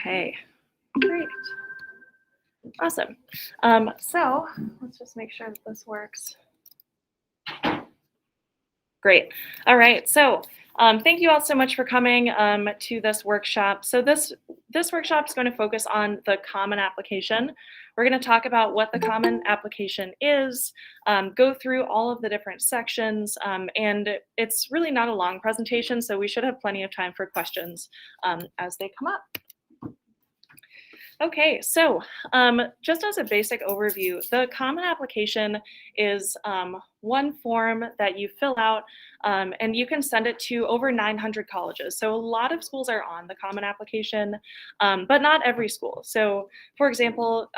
Okay, great. Awesome. So let's just make sure that this works. Great. All right. So thank you all so much for coming to this workshop. So this workshop is going to focus on the Common Application. We're going to talk about what the Common Application is, go through all of the different sections, and it's really not a long presentation, so we should have plenty of time for questions as they come up. Okay, so just as a basic overview, the Common Application is one form that you fill out and you can send it to over 900 colleges. So a lot of schools are on the Common Application, but not every school. So for example,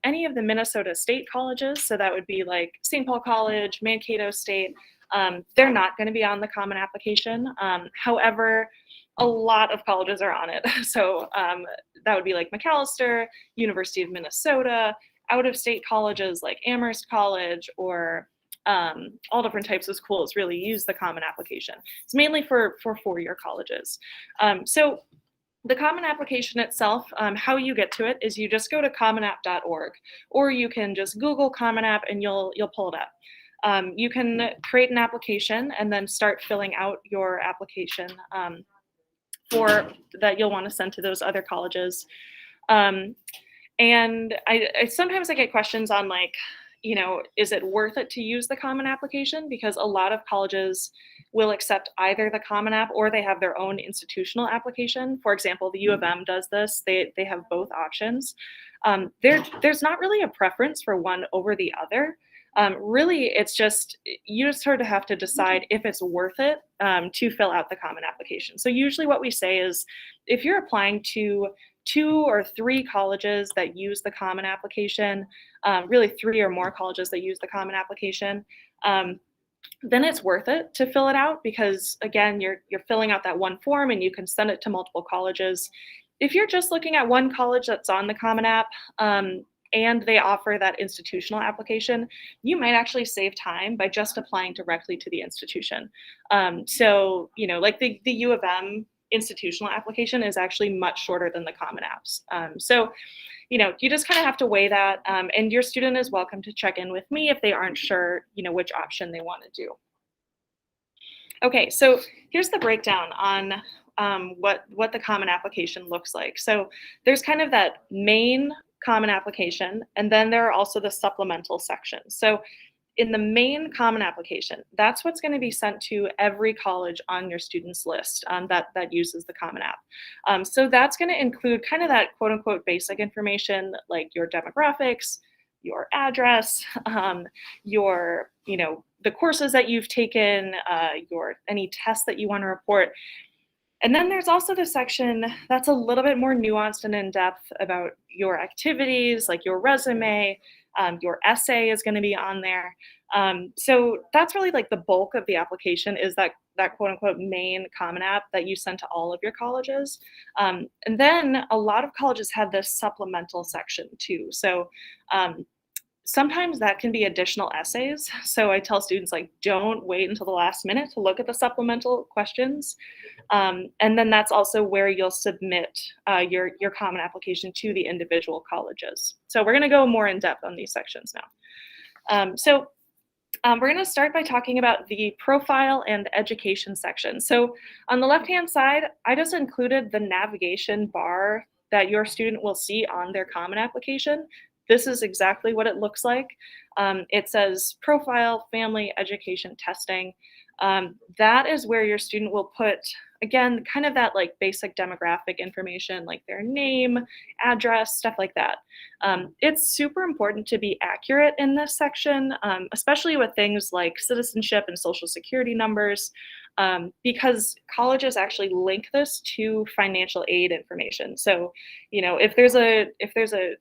any of the Minnesota state colleges, so that would be like St. Paul College, Mankato State, they're not going to be on the Common Application. However, a lot of colleges are on it. So that would be like Macalester, University of Minnesota, out-of-state colleges like Amherst College, or all different types of schools really use the Common Application. It's mainly for four-year colleges. So the Common Application itself, how you get to it is you just go to commonapp.org, or you can just Google Common App and you'll pull it up. You can create an application and then start filling out your application for that you'll want to send to those other colleges. And I sometimes I get questions on like, you know, is it worth it to use the Common Application? Because a lot of colleges will accept either the Common App or they have their own institutional application. For example, the U of M does this. They have both options. There's not really a preference for one over the other. Really, it's just, you just sort of have to decide if it's worth it to fill out the Common Application. So usually what we say is, if you're applying to 2 or 3 colleges that use the Common Application, really 3 or more colleges that use the Common Application, then it's worth it to fill it out because, again, you're filling out that one form and you can send it to multiple colleges. If you're just looking at one college that's on the Common App, and they offer that institutional application, you might actually save time by just applying directly to the institution. So, you know, like the U of M institutional application is actually much shorter than the Common Apps. So, you know, you just kind of have to weigh that, and your student is welcome to check in with me if they aren't sure, you know, which option they want to do. Okay, so here's the breakdown on what the Common Application looks like. So there's kind of that main Common Application, and then there are also the supplemental sections. So in the main Common Application, that's what's going to be sent to every college on your students list that uses the Common App. So that's going to include kind of that quote unquote basic information like your demographics, your address, your, you know, the courses that you've taken, any tests that you want to report. And then there's also the section that's a little bit more nuanced and in-depth about your activities, like your resume, your essay is going to be on there. So that's really like the bulk of the application is that quote-unquote main Common App that you send to all of your colleges. And then a lot of colleges have this supplemental section too. So sometimes that can be additional essays. So I tell students, like, don't wait until the last minute to look at the supplemental questions. And then that's also where you'll submit your Common Application to the individual colleges. So we're going to go more in depth on these sections now. We're going to start by talking about the profile and education section. So on the left-hand side, I just included the navigation bar that your student will see on their Common Application. This is exactly what it looks like. It says profile, family, education, testing. That is where your student will put, again, kind of that like basic demographic information, like their name, address, stuff like that. It's super important to be accurate in this section, especially with things like citizenship and social security numbers, because colleges actually link this to financial aid information. So, you know, if there's a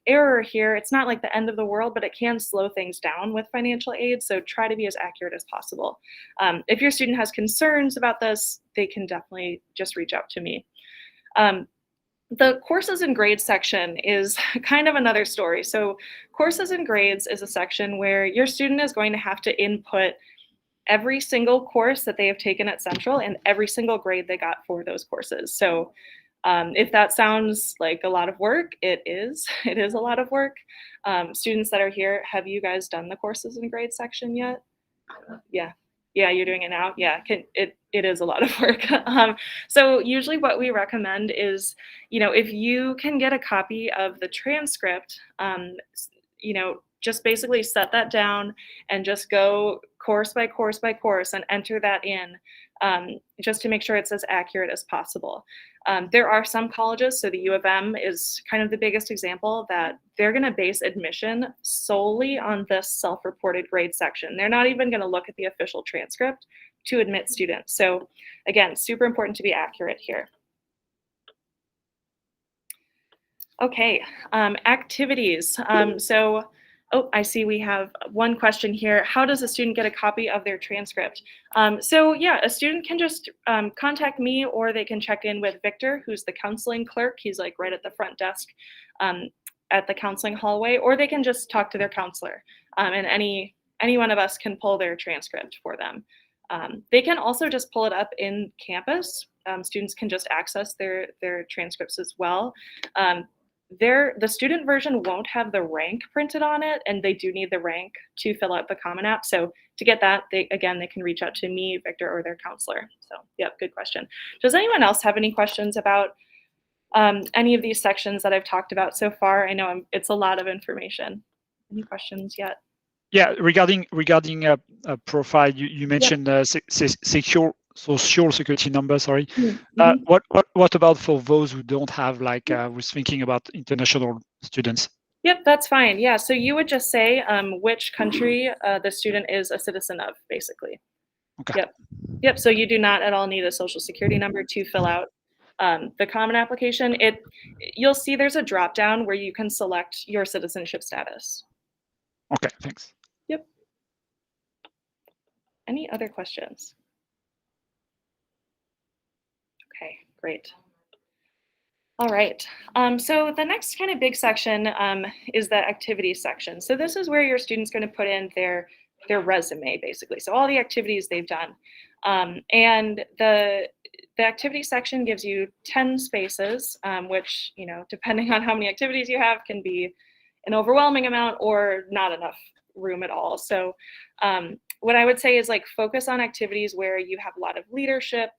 error here, it's not like the end of the world, but it can slow things down with financial aid. So try to be as accurate as possible. If your student has concerns about this, they can definitely just reach out to me. The courses and grades section is kind of another story. So courses and grades is a section where your student is going to have to input every single course that they have taken at Central and every single grade they got for those courses. So If that sounds like a lot of work, it is. It is a lot of work. Students that are here, have you guys done the courses and grades section yet? Yeah. Yeah, you're doing it now? Yeah, it is a lot of work. So usually what we recommend is, if you can get a copy of the transcript, just basically set that down and just go course by course by course and enter that in, just to make sure it's as accurate as possible. There are some colleges, so the U of M is kind of the biggest example, that they're going to base admission solely on this self-reported grade section. They're not even going to look at the official transcript to admit students. So again, super important to be accurate here. Okay, activities. Oh, I see we have one question here. How does a student get a copy of their transcript? So yeah, a student can just contact me, or they can check in with Victor, who's the counseling clerk. He's like right at the front desk um, at the counseling hallway, or they can just talk to their counselor, and any one of us can pull their transcript for them. They can also just pull it up in campus. Students can just access their transcripts as well. The student version won't have the rank printed on it, and they do need the rank to fill out the Common App. So to get that, they can reach out to me, Victor, or their counselor. So yep, good question. Does anyone else have any questions about any of these sections that I've talked about so far? I know it's a lot of information. Any questions yet? Yeah, regarding a profile, you mentioned secure social security number. Sorry. Mm-hmm. What about for those who don't have, like, I was thinking about international students? Yep, that's fine. Yeah, so you would just say which country the student is a citizen of, basically. Okay. Yep. So you do not at all need a social security number to fill out the Common Application. You'll see there's a drop down where you can select your citizenship status. Okay, thanks. Yep. Any other questions? Okay, great. All right. So the next kind of big section is the activities section. So this is where your student's going to put in their resume, basically. So all the activities they've done. And the activity section gives you 10 spaces, which, depending on how many activities you have, can be an overwhelming amount or not enough room at all. So what I would say is, like, focus on activities where you have a lot of leadership,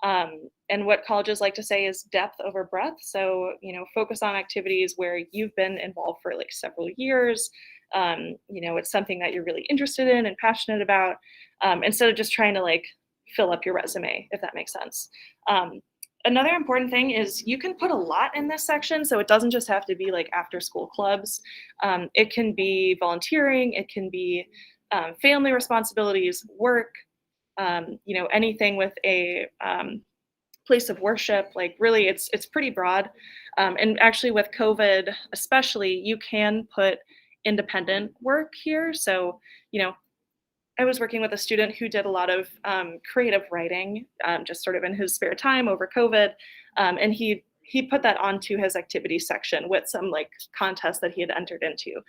and what colleges like to say is depth over breadth. So, focus on activities where you've been involved for like several years. It's something that you're really interested in and passionate about, instead of just trying to like fill up your resume, if that makes sense. Another important thing is you can put a lot in this section. So it doesn't just have to be like after school clubs. It can be volunteering. It can be family responsibilities, work, anything with a place of worship. Like, really, it's pretty broad. And actually with COVID especially, you can put independent work here. So, I was working with a student who did a lot of creative writing, just sort of in his spare time over COVID. And he put that onto his activity section with some like contests that he had entered into.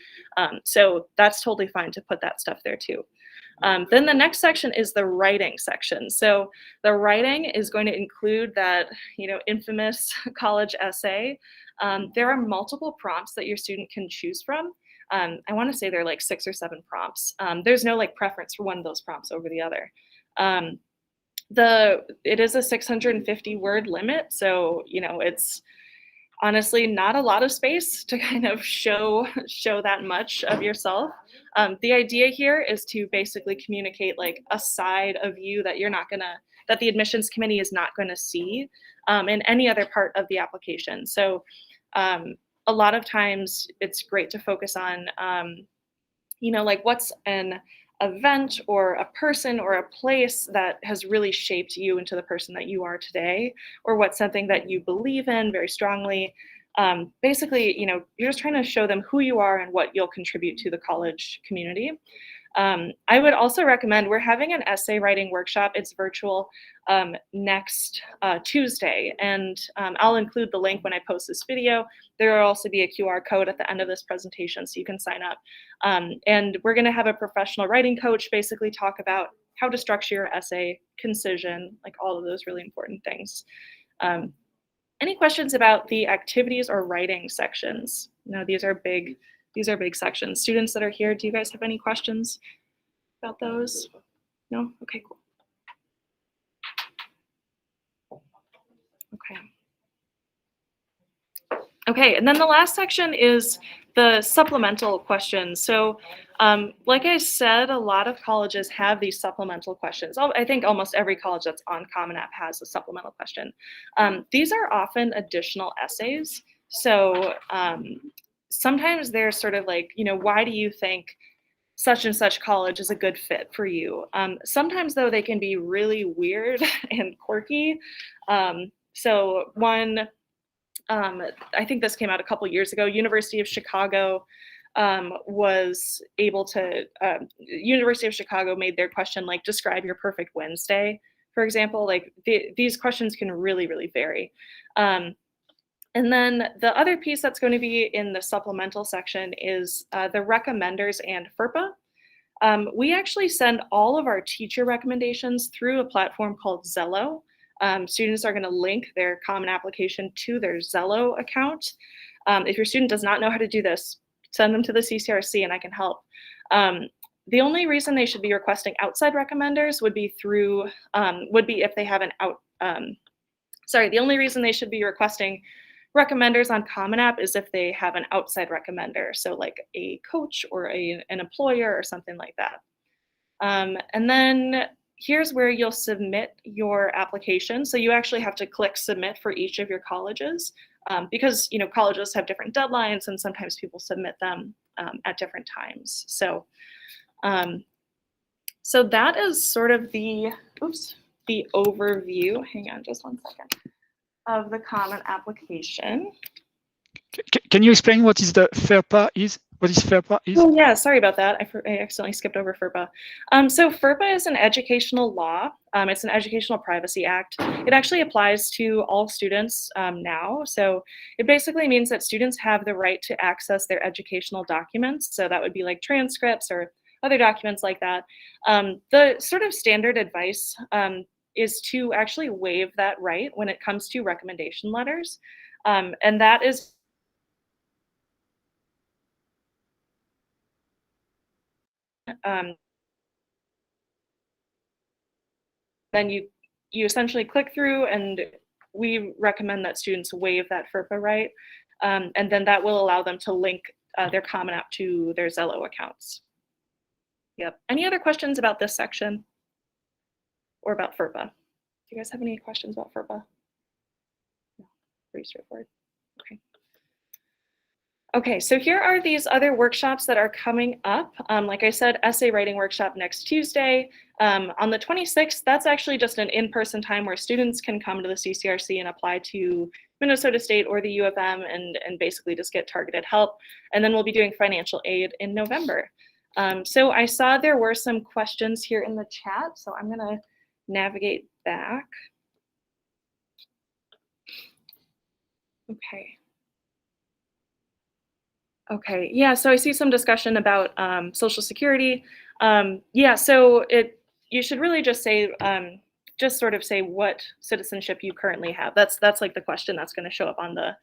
So that's totally fine to put that stuff there too. Then the next section is the writing section. So the writing is going to include that, infamous college essay. There are multiple prompts that your student can choose from. I want to say there are like 6 or 7 prompts. There's no like preference for one of those prompts over the other. It is a 650 word limit. So, it's honestly not a lot of space to kind of show that much of yourself. The idea here is to basically communicate like a side of you that that the admissions committee is not going to see in any other part of the application. So a lot of times it's great to focus on, like what's an event or a person or a place that has really shaped you into the person that you are today, or what's something that you believe in very strongly. Basically, you're just trying to show them who you are and what you'll contribute to the college community. I would also recommend, we're having an essay writing workshop. It's virtual next Tuesday, and I'll include the link when I post this video. There will also be a QR code at the end of this presentation so you can sign up. And we're going to have a professional writing coach basically talk about how to structure your essay, concision, like all of those really important things. Any questions about the activities or writing sections? No, these are big sections. Students that are here, do you guys have any questions about those? No? Okay, cool. Okay. Okay, and then the last section is the supplemental questions. So, like I said, a lot of colleges have these supplemental questions. I think almost every college that's on Common App has a supplemental question. These are often additional essays. So sometimes they're sort of like, why do you think such and such college is a good fit for you? Sometimes, though, they can be really weird and quirky. So one I think this came out a couple years ago. University of Chicago was able to. University of Chicago made their question like describe your perfect Wednesday, for example. Like these questions can really, really vary. And then the other piece that's going to be in the supplemental section is the recommenders and FERPA. We actually send all of our teacher recommendations through a platform called Zello. Students are going to link their Common Application to their Zello account. If your student does not know how to do this, send them to the CCRC and I can help. The only reason they should be requesting outside recommenders would be if they have the only reason they should be requesting recommenders on Common App is if they have an outside recommender, so like a coach or an employer or something like that. And then here's where you'll submit your application. So you actually have to click submit for each of your colleges because colleges have different deadlines and sometimes people submit them at different times. So that is sort of the overview. Hang on just one second. Of the Common Application. Can you explain what is the FERPA is? What is FERPA is? Oh yeah, sorry about that. I accidentally skipped over FERPA. So FERPA is an educational law. It's an Educational Privacy Act. It actually applies to all students now. So it basically means that students have the right to access their educational documents. So that would be like transcripts or other documents like that. The sort of standard advice is to actually waive that right when it comes to recommendation letters. And that is then you essentially click through and we recommend that students waive that FERPA right. And then that will allow them to link their Common App to their Zello accounts. Yep. Any other questions about this section or about FERPA? Do you guys have any questions about FERPA? No, pretty straightforward. Okay. Okay, so here are these other workshops that are coming up. Like I said, essay writing workshop next Tuesday. On the 26th, that's actually just an in-person time where students can come to the CCRC and apply to Minnesota State or the U of M and basically just get targeted help. And then we'll be doing financial aid in November. So I saw there were some questions here in the chat, so I'm gonna navigate back. Okay. Okay, yeah, so I see some discussion about Social Security. Yeah, so you should really just say, just sort of say what citizenship you currently have. That's like the question that's going to show up on the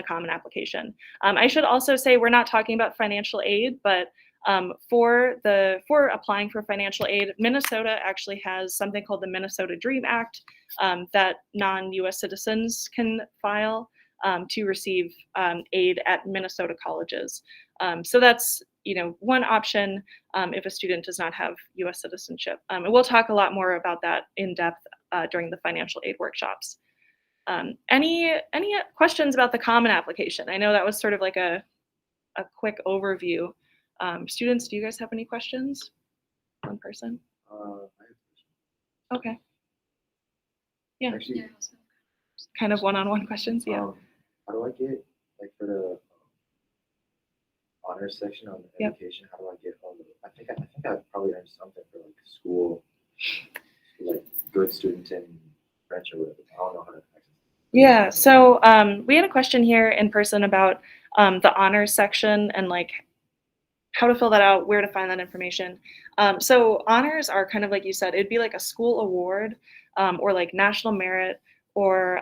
Common Application. I should also say we're not talking about financial aid, but for applying for financial aid, Minnesota actually has something called the Minnesota Dream Act that non-U.S. citizens can file to receive aid at Minnesota colleges. So that's one option if a student does not have U.S. citizenship. And we'll talk a lot more about that in depth during the financial aid workshops. Any questions about the Common Application? I know that was sort of like a quick overview. Students, do you guys have any questions? One person? Okay. Yeah. Actually, kind of one-on-one questions, yeah. How do I get, like, for the honors section on the education? How do I get all the? I think I've probably earned something for like school, like good student in French or whatever. I don't know how to access it. Yeah. So we had a question here in person about the honors section and like how to fill that out, where to find that information. So honors are kind of like you said, it'd be like a school award or like national merit or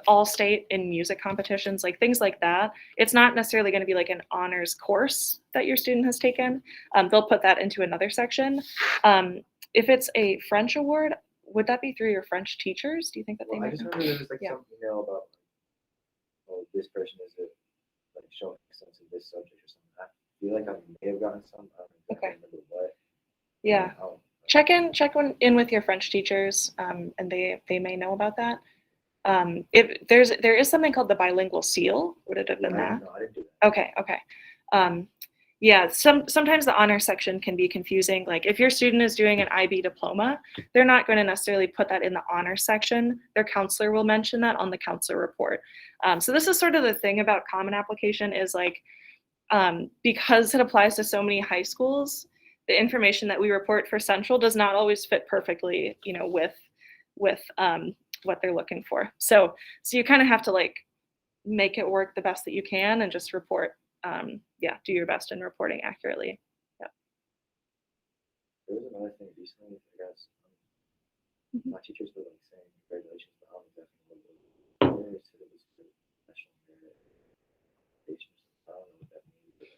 all state in music competitions, like things like that. It's not necessarily going to be like an honors course that your student has taken. They'll put that into another section. If it's a French award, would that be through your French teachers? Do you think that they Well, I might just know? remember there was like Yeah. some email about, oh, this person is like showing excellence in this subject or something. I feel like I may have gotten some. I don't exactly remember what. Yeah. Oh, Check in with your French teachers, and they may know about that. If there is something called the bilingual seal. Would it have been that? No, I didn't do that. Okay. Yeah, sometimes the honor section can be confusing. Like if your student is doing an IB diploma, they're not going to necessarily put that in the honor section. Their counselor will mention that on the counselor report. So this is sort of the thing about Common Application is like, because it applies to so many high schools, the information that we report for Central does not always fit perfectly, with what they're looking for. So you kind of have to like make it work the best that you can and just report. Do your best in reporting accurately. Yep. There was another thing recently, I guess. My teachers were like saying congratulations, but I was definitely it was for national merit. I don't know what that means.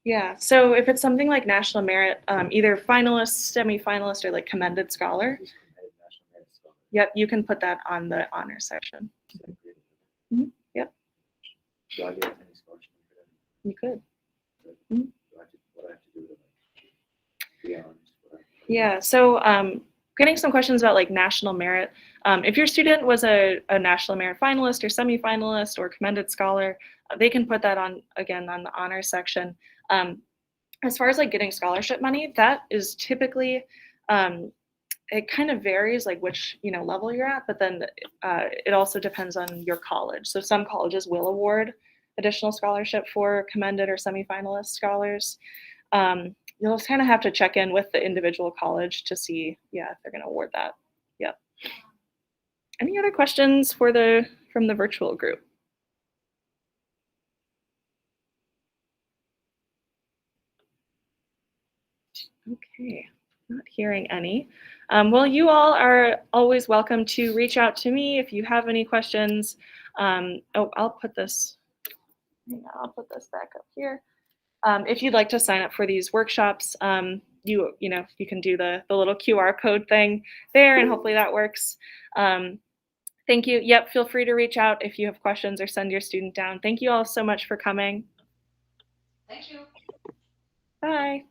Yeah, so if it's something like national merit, either finalist, semi-finalist, or like commended scholar, Just commended national merit scholar. yep, you can put that on the honor section. Yep, Do I get any scholarship for that? you could. What do I have to do to like be honest? Yeah, so getting some questions about like national merit. If your student was a national merit finalist or semi-finalist or commended scholar, they can put that on, again, on the honors section. As far as like getting scholarship money, that is typically, it kind of varies like which level you're at, but then it also depends on your college. So some colleges will award additional scholarship for commended or semi-finalist scholars. You'll just kind of have to check in with the individual college to see, if they're going to award that. Yep. Any other questions from the virtual group? Okay, not hearing any. Well, you all are always welcome to reach out to me if you have any questions. I'll put this back up here. If you'd like to sign up for these workshops, you can do the little QR code thing there, and hopefully that works. Thank you. Yep, feel free to reach out if you have questions or send your student down. Thank you all so much for coming. Thank you. Bye.